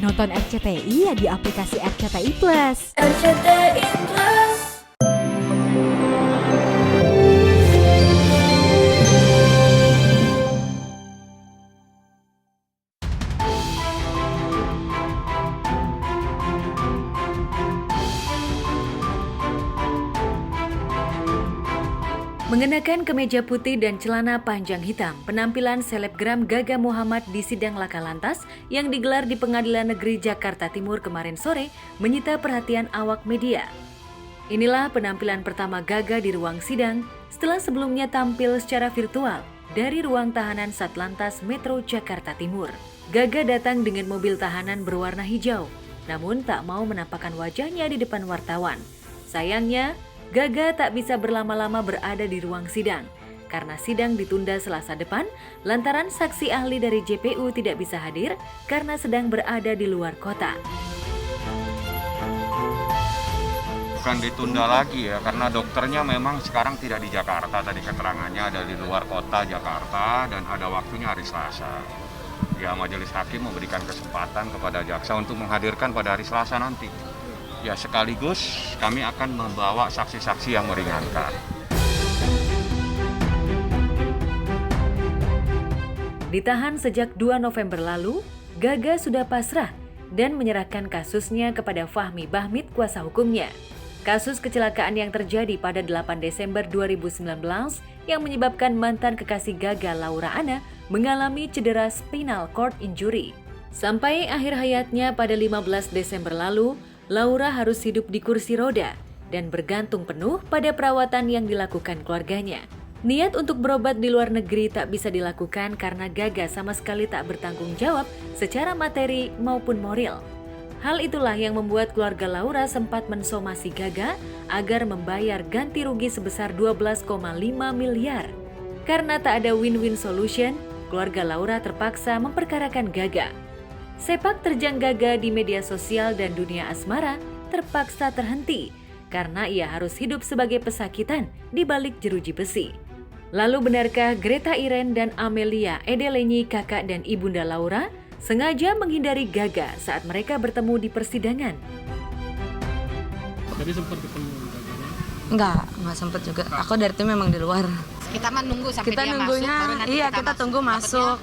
Nonton RCTI ya di aplikasi RCTI Plus. RCTI Plus. Mengenakan kemeja putih dan celana panjang hitam, penampilan selebgram Gaga Muhammad di sidang laka lantas yang digelar di Pengadilan Negeri Jakarta Timur kemarin sore menyita perhatian awak media. Inilah penampilan pertama Gaga di ruang sidang setelah sebelumnya tampil secara virtual dari ruang tahanan Satlantas Metro Jakarta Timur. Gaga datang dengan mobil tahanan berwarna hijau, namun tak mau menampakkan wajahnya di depan wartawan. Sayangnya, Gaga tak bisa berlama-lama berada di ruang sidang karena sidang ditunda Selasa depan lantaran saksi ahli dari JPU tidak bisa hadir karena sedang berada di luar kota. Bukan ditunda lagi ya, karena dokternya memang sekarang tidak di Jakarta, tadi keterangannya ada di luar kota Jakarta dan ada waktunya hari Selasa. Ya, majelis hakim memberikan kesempatan kepada jaksa untuk menghadirkan pada hari Selasa nanti. Ya, sekaligus kami akan membawa saksi-saksi yang meringankan. Ditahan sejak 2 November lalu, Gaga sudah pasrah dan menyerahkan kasusnya kepada Fahmi Bahmid, kuasa hukumnya. Kasus kecelakaan yang terjadi pada 8 Desember 2019 yang menyebabkan mantan kekasih Gaga, Laura Anna, mengalami cedera spinal cord injury. Sampai akhir hayatnya pada 15 Desember lalu, Laura harus hidup di kursi roda dan bergantung penuh pada perawatan yang dilakukan keluarganya. Niat untuk berobat di luar negeri tak bisa dilakukan karena Gaga sama sekali tak bertanggung jawab secara materi maupun moral. Hal itulah yang membuat keluarga Laura sempat mensomasi Gaga agar membayar ganti rugi sebesar 12,5 miliar. Karena tak ada win-win solution, keluarga Laura terpaksa memperkarakan Gaga. Sepak terjang Gaga di media sosial dan dunia asmara terpaksa terhenti karena ia harus hidup sebagai pesakitan di balik jeruji besi. Lalu benarkah Greta Iren dan Amelia Edelenyi, kakak dan ibunda Laura, sengaja menghindari Gaga saat mereka bertemu di persidangan? Tadi sempat ketemu Gaganya? Enggak sempat juga. Aku dari itu memang di luar. Kita mah nunggu sampai Kita dia nunggunya, masuk, baru nanti kita tunggu masuk.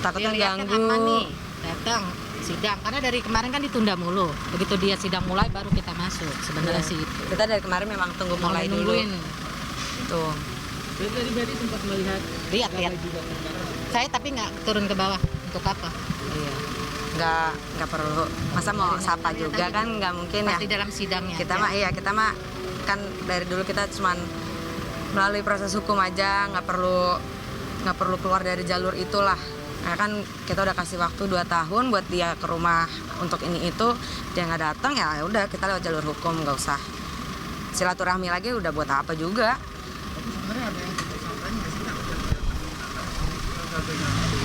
Takutnya dilihat kan ganggu. aman nih, datang sidang. Karena dari kemarin kan ditunda mulu. Begitu dia sidang mulai baru kita masuk. Sebenarnya sih itu. Kita dari kemarin memang tunggu mulai dulu. Nungguin. Tuh. Jadi tadi Betty sempat melihat Lihat. juga. Saya tapi nggak turun ke bawah. Untuk apa? Iya. Enggak perlu. Masa mau sapa juga kan nggak mungkin ya. Pasti dalam sidangnya. Kita mah kan dari dulu kita cuman melalui proses hukum aja, nggak perlu keluar dari jalur itulah. Nah, kan kita udah kasih waktu 2 tahun buat dia ke rumah untuk ini itu, dia nggak datang ya udah kita lewat jalur hukum, nggak usah silaturahmi lagi, udah buat apa juga.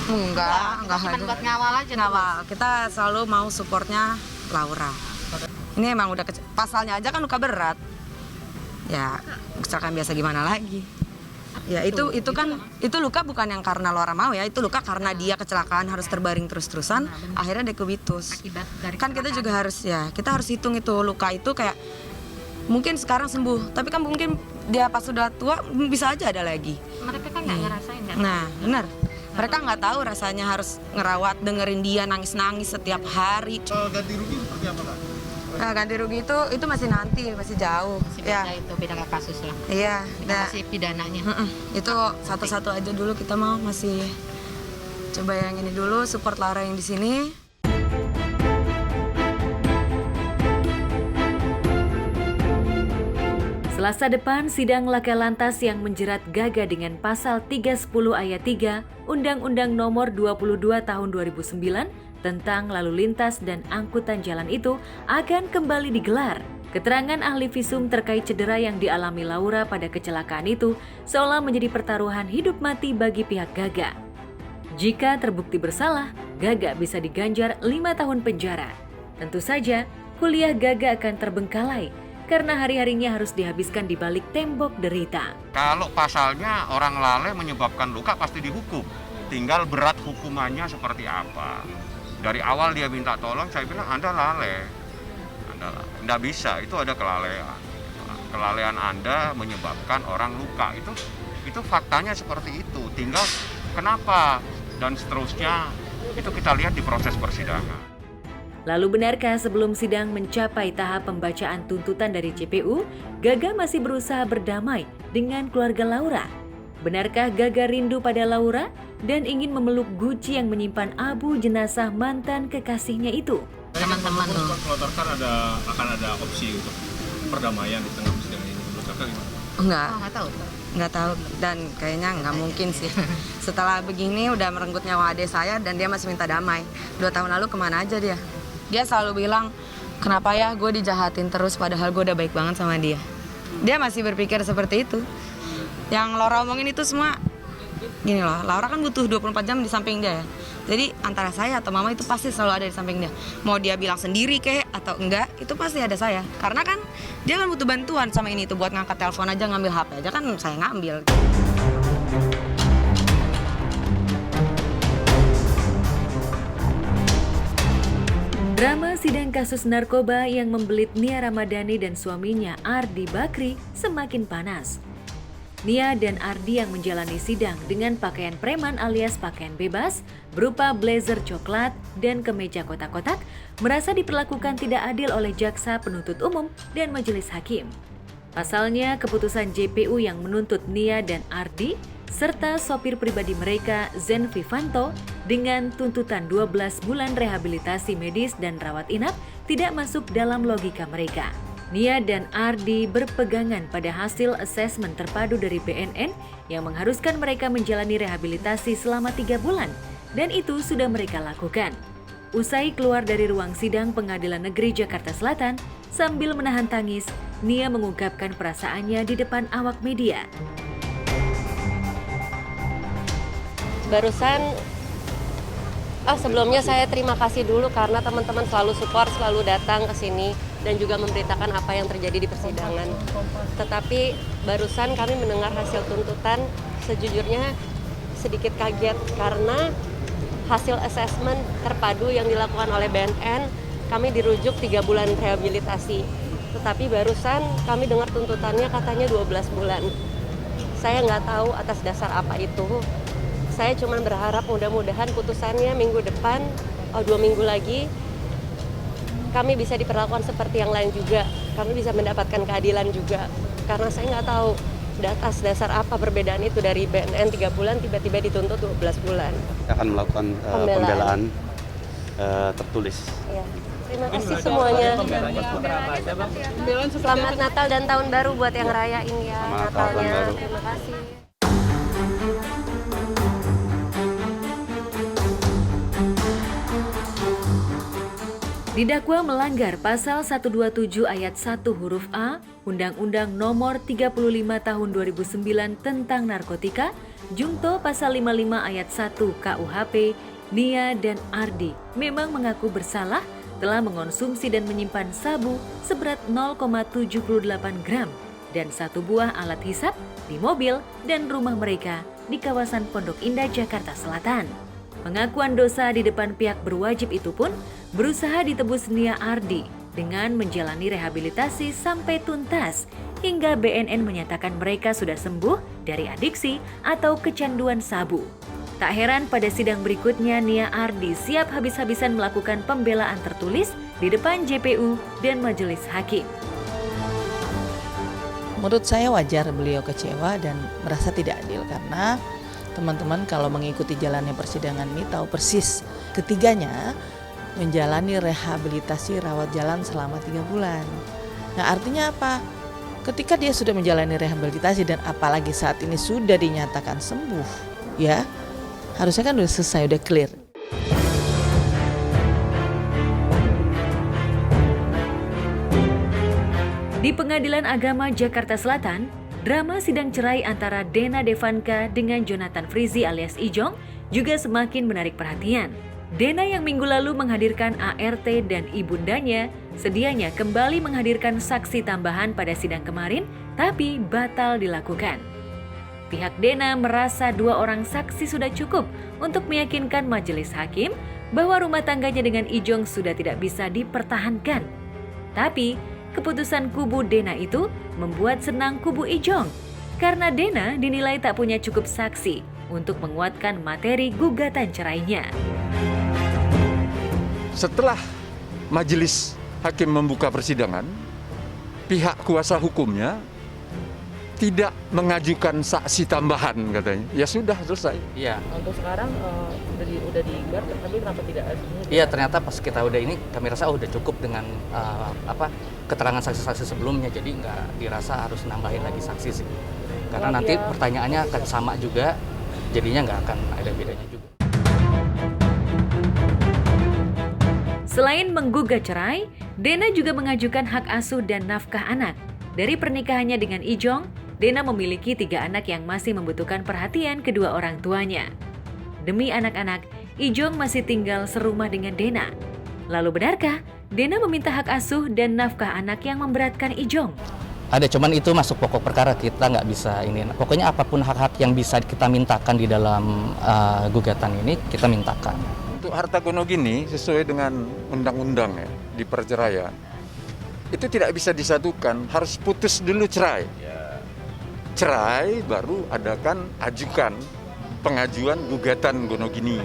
Enggak Cuma ada. buat ngawal aja. Ngawal, kita selalu mau supportnya Laura. Ini emang udah pasalnya aja kan luka berat. Ya, kecelakaan biasa gimana lagi? Ya itu kan itu luka bukan yang karena Laura mau ya, itu luka karena dia kecelakaan harus terbaring terus-terusan, akhirnya dekubitus. Akibat dari Kan kita juga kita harus hitung itu luka itu kayak mungkin sekarang sembuh, tapi kan mungkin dia pas sudah tua bisa aja ada lagi. Mereka kan nggak ngerasain kan? Nah, benar. Mereka nggak tahu rasanya harus ngerawat, dengerin dia nangis-nangis setiap hari. ganti rugi seperti apa Kak? Nah, ganti rugi itu masih nanti, masih jauh. Beda itu beda kasus lah. Iya. Kita masih pidananya. Itu satu-satu aja dulu kita mau masih coba yang ini dulu support Laura yang di sini. Selasa depan, sidang laka lantas yang menjerat Gaga dengan pasal 310 ayat 3 Undang-Undang Nomor 22 Tahun 2009 tentang lalu lintas dan angkutan jalan itu akan kembali digelar. Keterangan ahli visum terkait cedera yang dialami Laura pada kecelakaan itu seolah menjadi pertaruhan hidup mati bagi pihak Gaga. Jika terbukti bersalah, Gaga bisa diganjar 5 tahun penjara. Tentu saja, kuliah Gaga akan terbengkalai karena hari-harinya harus dihabiskan di balik tembok derita. Kalau pasalnya orang lalai menyebabkan luka pasti dihukum. Tinggal berat hukumannya seperti apa. Dari awal dia minta tolong, saya bilang Anda lalai. Nggak bisa, itu ada kelalaian. Kelalaian Anda menyebabkan orang luka. Itu faktanya seperti itu. Tinggal kenapa dan seterusnya itu kita lihat di proses persidangan. Lalu benarkah sebelum sidang mencapai tahap pembacaan tuntutan dari JPU, Gaga masih berusaha berdamai dengan keluarga Laura? Benarkah Gaga rindu pada Laura dan ingin memeluk guci yang menyimpan abu jenazah mantan kekasihnya itu? Teman-teman tuh. Melontarkan akan ada opsi untuk perdamaian di tengah persidangan ini. Menurut kakak gimana? Enggak. Nggak tahu. Nggak tahu, dan kayaknya nggak mungkin sih. Setelah begini udah merenggut nyawa adik saya dan dia masih minta damai. 2 tahun lalu kemana aja dia? Dia selalu bilang, kenapa ya gue dijahatin terus padahal gue udah baik banget sama dia. Dia masih berpikir seperti itu. Yang Laura omongin itu semua, gini loh, Laura kan butuh 24 jam di samping dia ya. Jadi antara saya atau mama itu pasti selalu ada di samping dia. Mau dia bilang sendiri kek atau enggak, itu pasti ada saya. Karena kan dia kan butuh bantuan sama ini tuh, buat ngangkat telepon aja, ngambil HP aja kan saya ngambil. Drama sidang kasus narkoba yang membelit Nia Ramadhani dan suaminya Ardi Bakri semakin panas. Nia dan Ardi yang menjalani sidang dengan pakaian preman alias pakaian bebas berupa blazer coklat dan kemeja kotak-kotak merasa diperlakukan tidak adil oleh jaksa penuntut umum dan majelis hakim. Pasalnya, keputusan JPU yang menuntut Nia dan Ardi serta sopir pribadi mereka Zen Vivanto dengan tuntutan 12 bulan rehabilitasi medis dan rawat inap tidak masuk dalam logika mereka. Nia dan Ardi berpegangan pada hasil asesmen terpadu dari BNN yang mengharuskan mereka menjalani rehabilitasi selama 3 bulan, dan itu sudah mereka lakukan. Usai keluar dari ruang sidang Pengadilan Negeri Jakarta Selatan, sambil menahan tangis, Nia mengungkapkan perasaannya di depan awak media. Barusan, sebelumnya saya terima kasih dulu karena teman-teman selalu support, selalu datang ke sini dan juga memberitakan apa yang terjadi di persidangan. Tetapi barusan kami mendengar hasil tuntutan, sejujurnya sedikit kaget karena hasil asesmen terpadu yang dilakukan oleh BNN, kami dirujuk 3 bulan rehabilitasi. Tetapi barusan kami dengar tuntutannya katanya 12 bulan. Saya nggak tahu atas dasar apa itu. Saya cuma berharap mudah-mudahan putusannya minggu depan, 2 minggu lagi, kami bisa diperlakukan seperti yang lain juga. Kami bisa mendapatkan keadilan juga. Karena saya nggak tahu atas dasar apa perbedaan itu dari BNN 3 bulan tiba-tiba dituntut 12 bulan. Kita akan melakukan pembelaan tertulis. Ya. Terima kasih semuanya. Selamat Natal dan Tahun Baru buat yang rayain ya. Selamat Natal, Tahun Natalnya. Baru. Terima kasih. Didakwa melanggar pasal 127 ayat 1 huruf A Undang-Undang Nomor 35 Tahun 2009 tentang narkotika, Jungto pasal 55 ayat 1 KUHP, Nia dan Ardi memang mengaku bersalah telah mengonsumsi dan menyimpan sabu seberat 0,78 gram dan 1 buah alat hisap di mobil dan rumah mereka di kawasan Pondok Indah, Jakarta Selatan. Pengakuan dosa di depan pihak berwajib itu pun berusaha ditebus Nia Ardi dengan menjalani rehabilitasi sampai tuntas hingga BNN menyatakan mereka sudah sembuh dari adiksi atau kecanduan sabu. Tak heran pada sidang berikutnya Nia Ardi siap habis-habisan melakukan pembelaan tertulis di depan JPU dan majelis hakim. Menurut saya wajar beliau kecewa dan merasa tidak adil karena teman-teman kalau mengikuti jalannya persidangan ini tahu persis ketiganya menjalani rehabilitasi rawat jalan selama 3 bulan. Nah artinya apa? Ketika dia sudah menjalani rehabilitasi dan apalagi saat ini sudah dinyatakan sembuh, ya harusnya kan udah selesai, udah clear. Di Pengadilan Agama Jakarta Selatan, drama sidang cerai antara Dena Devanka dengan Jonathan Frizi alias Ijong juga semakin menarik perhatian. Dena yang minggu lalu menghadirkan ART dan ibundanya sedianya kembali menghadirkan saksi tambahan pada sidang kemarin, tapi batal dilakukan. Pihak Dena merasa 2 orang saksi sudah cukup untuk meyakinkan majelis hakim bahwa rumah tangganya dengan Ijong sudah tidak bisa dipertahankan. Tapi, keputusan kubu Dena itu membuat senang kubu Ijong karena Dena dinilai tak punya cukup saksi untuk menguatkan materi gugatan cerainya. Setelah majelis hakim membuka persidangan, pihak kuasa hukumnya tidak mengajukan saksi tambahan katanya. Ya sudah, selesai. Iya. Untuk sekarang udah digar, tapi kenapa tidak? Iya, ternyata pas kita udah ini kami rasa udah cukup dengan keterangan saksi-saksi sebelumnya, jadi nggak dirasa harus nambahin lagi saksi sih. Karena nanti pertanyaannya akan sama juga, jadinya nggak akan ada bedanya juga. Selain menggugat cerai, Dena juga mengajukan hak asuh dan nafkah anak. Dari pernikahannya dengan Ijong, Dena memiliki 3 anak yang masih membutuhkan perhatian kedua orang tuanya. Demi anak-anak, Ijong masih tinggal serumah dengan Dena. Lalu benarkah Dena meminta hak asuh dan nafkah anak yang memberatkan Ijong? Ada, cuman itu masuk pokok perkara, kita nggak bisa ini. Pokoknya apapun hak-hak yang bisa kita mintakan di dalam gugatan ini, kita mintakan. Untuk harta gonogini sesuai dengan undang-undang ya, di perceraian, itu tidak bisa disatukan, harus putus dulu cerai. Cerai baru ajukan pengajuan gugatan gonogini.